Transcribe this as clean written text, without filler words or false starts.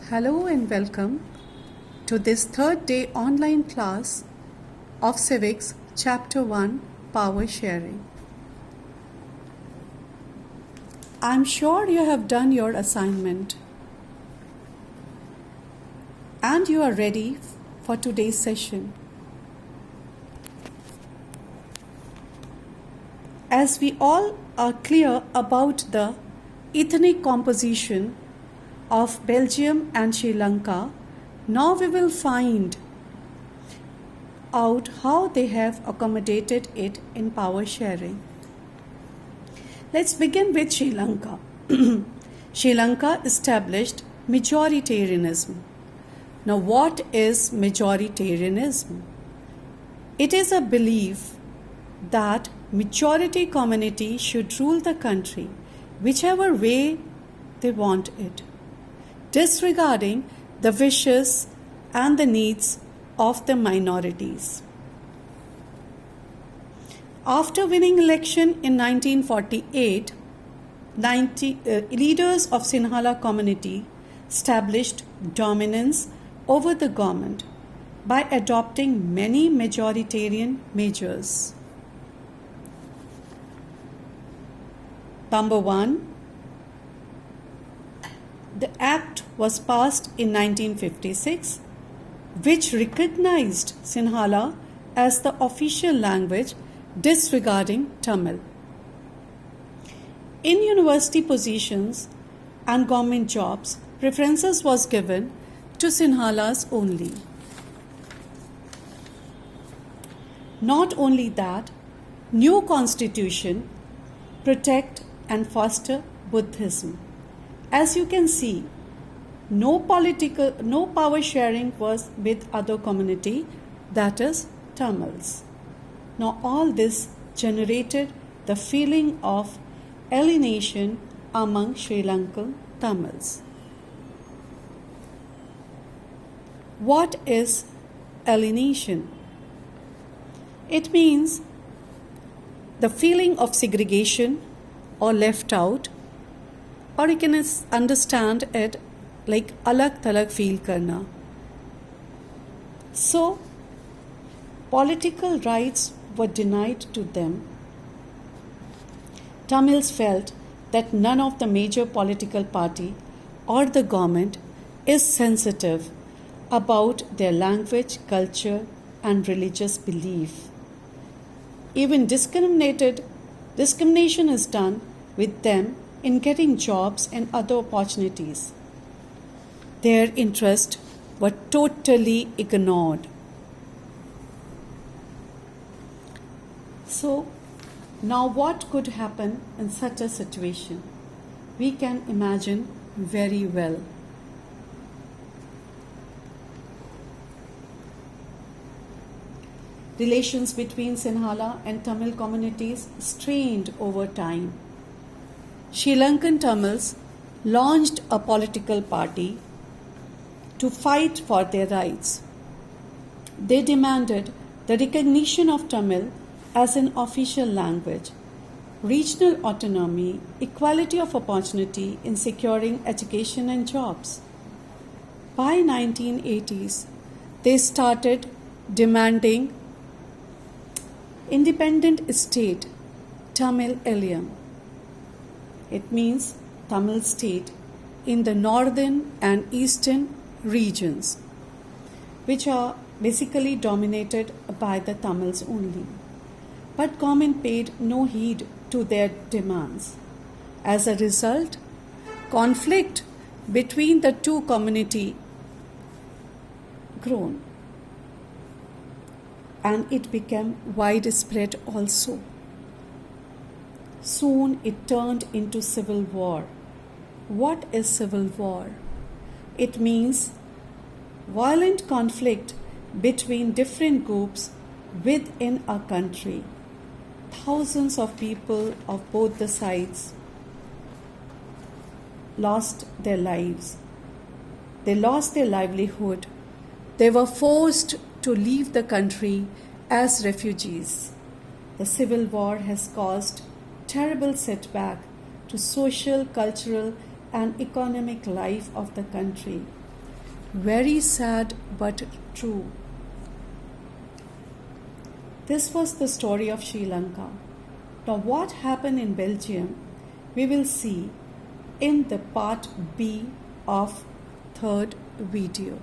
Hello and welcome to this third day online class of Civics Chapter 1 Power Sharing. I'm sure you have done your assignment and you are ready for today's session. As we all are clear about the ethnic composition of Belgium and Sri Lanka, now we will find out how they have accommodated it in power sharing. Let's begin with Sri Lanka. Sri Lanka established majoritarianism. Now, what is majoritarianism? It is a belief that majority community should rule the country whichever way they want it, disregarding the wishes and the needs of the minorities. After winning election in 1948, leaders of Sinhala community established dominance over the government by adopting many majoritarian measures. Number 1, the Act was passed in 1956, which recognized Sinhala as the official language, disregarding Tamil. In university positions and government jobs, preferences was given to Sinhalas only. Not only that, new constitution protect and foster Buddhism. As you can see, no power sharing was with other community, that is Tamils. Now all this generated the feeling of alienation among Sri Lankan Tamils. What is alienation? It means the feeling of segregation or left out, or you can understand it like alag thalag feel karna. So, political rights were denied to them. Tamils felt that none of the major political party or the government is sensitive about their language, culture and religious belief. Even discrimination is done with them in getting jobs and other opportunities. Their interests were totally ignored. So, now what could happen in such a situation? We can imagine very well. Relations between Sinhala and Tamil communities strained over time. Sri Lankan Tamils launched a political party to fight for their rights. They demanded the recognition of Tamil as an official language, regional autonomy, equality of opportunity in securing education and jobs. By 1980s, they started demanding independent state, Tamil Ilium. It means Tamil state in the northern and eastern regions, which are basically dominated by the Tamils only. But government paid no heed to their demands. As a result, conflict between the two communities grown, and it became widespread also. Soon it turned into civil war. What is civil war? It means violent conflict between different groups within a country. Thousands of people of both the sides lost their lives. They lost their livelihood. They were forced to leave the country as refugees. The civil war has caused terrible setback to social, cultural and economic life of the country. Very sad but true. This was the story of Sri Lanka. Now, what happened in Belgium, we will see in the part B of third video.